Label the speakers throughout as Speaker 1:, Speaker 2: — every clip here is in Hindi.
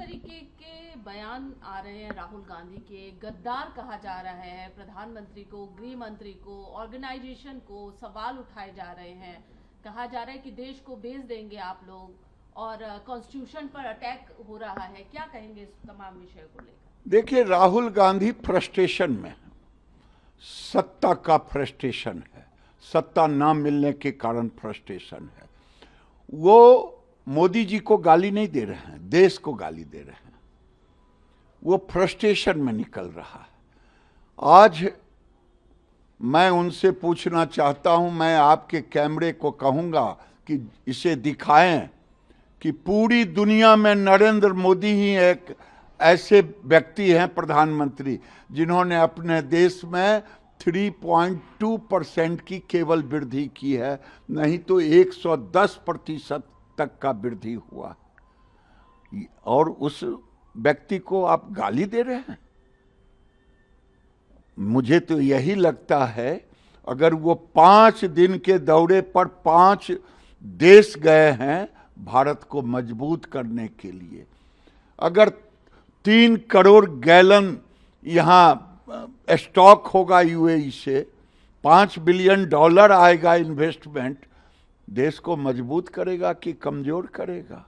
Speaker 1: तरीके के बयान आ रहे हैं राहुल गांधी के, गद्दार कहा जा रहा है प्रधानमंत्री को, गृह मंत्री को, ऑर्गेनाइजेशन को, सवाल उठाए जा रहे हैं। कहा जा रहा है कि देश को बेच देंगे आप लोग और कॉन्स्टिट्यूशन पर अटैक हो रहा है। क्या कहेंगे इस तमाम विषय को लेकर?
Speaker 2: देखिए, राहुल गांधी फ्रस्ट्रेशन में है, सत्ता का फ्रस्ट्रेशन है, सत्ता ना मिलने के कारण फ्रस्ट्रेशन है। वो मोदी जी को गाली नहीं दे रहे हैं, देश को गाली दे रहे हैं। वो फ्रस्ट्रेशन में निकल रहा है। आज मैं उनसे पूछना चाहता हूं, मैं आपके कैमरे को कहूंगा कि इसे दिखाएं कि पूरी दुनिया में नरेंद्र मोदी ही एक ऐसे व्यक्ति हैं, प्रधानमंत्री, जिन्होंने अपने देश में 3.2% की केवल वृद्धि की है, नहीं तो 110% तक का वृद्धि हुआ। और उस व्यक्ति को आप गाली दे रहे हैं। मुझे तो यही लगता है, अगर वो 5 दिन के दौरे पर 5 देश गए हैं भारत को मजबूत करने के लिए, अगर 3 करोड़ गैलन यहाँ स्टॉक होगा यूएई से, $5 बिलियन आएगा इन्वेस्टमेंट, देश को मजबूत करेगा कि कमजोर करेगा?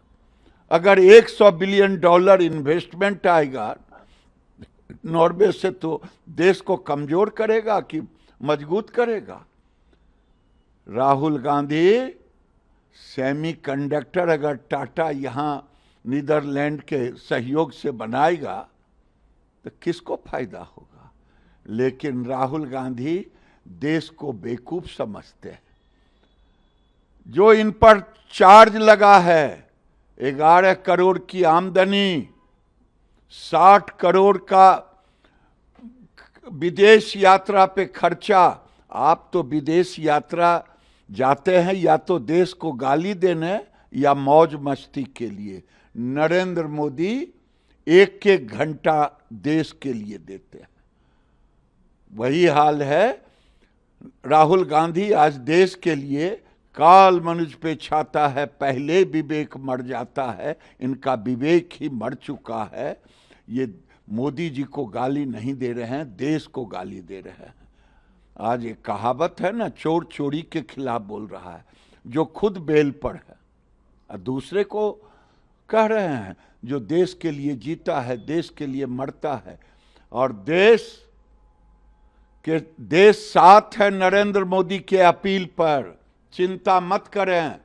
Speaker 2: अगर $100 बिलियन इन्वेस्टमेंट आएगा नॉर्वे से, तो देश को कमजोर करेगा कि मजबूत करेगा? राहुल गांधी, सेमीकंडक्टर अगर टाटा यहां नीदरलैंड के सहयोग से बनाएगा तो किसको फायदा होगा? लेकिन राहुल गांधी देश को बेवकूफ समझते हैं। जो इन पर चार्ज लगा है, 11 करोड़ की आमदनी, 60 करोड़ का विदेश यात्रा पे खर्चा। आप तो विदेश यात्रा जाते हैं या तो देश को गाली देने या मौज मस्ती के लिए। नरेंद्र मोदी 1-1 घंटा देश के लिए देते हैं। वही हाल है। राहुल गांधी आज देश के लिए काल मनुज पे छाता है, पहले विवेक मर जाता है, इनका विवेक ही मर चुका है। ये मोदी जी को गाली नहीं दे रहे हैं, देश को गाली दे रहे हैं। आज एक कहावत है ना, चोर चोरी के खिलाफ बोल रहा है, जो खुद बेल पर है और दूसरे को कह रहे हैं, जो देश के लिए जीता है, देश के लिए मरता है। और देश साथ है नरेंद्र मोदी के अपील पर, चिंता मत करें।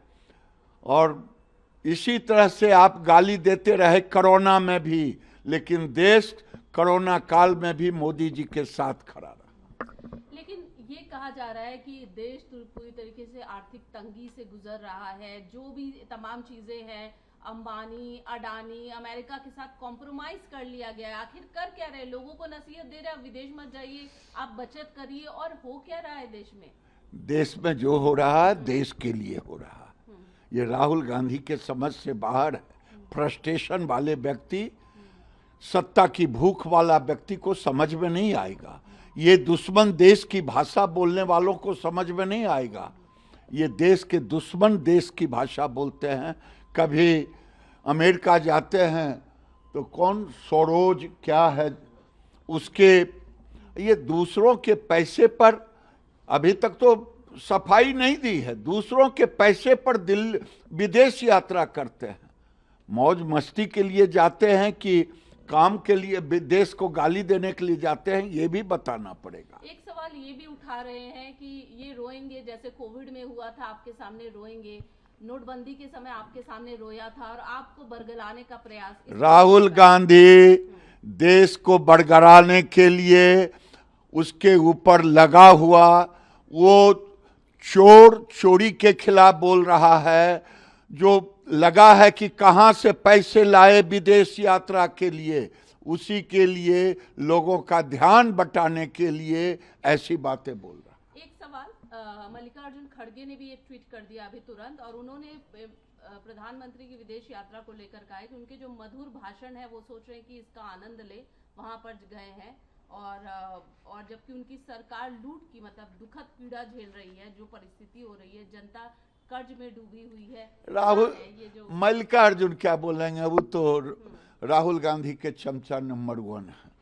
Speaker 2: और इसी तरह से आप गाली देते रहे कोरोना में भी, लेकिन देश कोरोना काल में भी मोदी जी के साथ खड़ा रहा।
Speaker 1: लेकिन ये कहा जा रहा है कि देश पूरी तरीके से आर्थिक तंगी से गुजर रहा है। जो भी तमाम चीजें हैं, अंबानी, अडानी, अमेरिका के साथ कॉम्प्रोमाइज कर लिया गया है। आखिर कर क्या रहे? लोगों को नसीहत दे रहे हैं विदेश मत जाइए, आप बचत करिए, और हो क्या रहा है देश में?
Speaker 2: देश में जो हो रहा है देश के लिए हो रहा है। ये राहुल गांधी के समझ से बाहर है। फ्रस्ट्रेशन वाले व्यक्ति, सत्ता की भूख वाला व्यक्ति को समझ में नहीं आएगा। ये दुश्मन देश की भाषा बोलने वालों को समझ में नहीं आएगा। ये देश के दुश्मन देश की भाषा बोलते हैं। कभी अमेरिका जाते हैं तो कौन सोरोज क्या है उसके, ये दूसरों के पैसे पर अभी तक तो सफाई नहीं दी है, दूसरों के पैसे पर विदेश यात्रा करते हैं। मौज मस्ती के लिए जाते हैं कि काम के लिए देश को गाली देने के लिए जाते हैं, ये भी बताना पड़ेगा।
Speaker 1: एक सवाल ये भी उठा रहे हैं कि ये रोएंगे, जैसे कोविड में हुआ था आपके सामने रोएंगे, नोटबंदी के समय आपके सामने रोया था और आपको बरगलाने का प्रयास।
Speaker 2: राहुल गांधी देश को बरगलाने के लिए उसके ऊपर लगा हुआ, वो चोर चोरी के खिलाफ बोल रहा है, जो लगा है कि कहां से पैसे लाए विदेश यात्रा के लिए, उसी के लिए लोगों का ध्यान बटाने के लिए ऐसी बातें बोल रहा है।
Speaker 1: एक सवाल, मल्लिकार्जुन खड़गे ने भी एक ट्वीट कर दिया अभी तुरंत, और उन्होंने प्रधानमंत्री की विदेश यात्रा को लेकर कहा है कि उनके जो मधुर भाषण है वो सोच रहे हैं कि इसका आनंद ले, वहां पर गए हैं। और जबकि उनकी सरकार लूट की, मतलब दुखद पीड़ा झेल रही है, जो परिस्थिति हो रही है, जनता कर्ज में डूबी हुई है।
Speaker 2: राहुल मल्लिकार्जुन क्या बोलेंगे, वो तो राहुल गांधी के चमचा नंबर 1 है।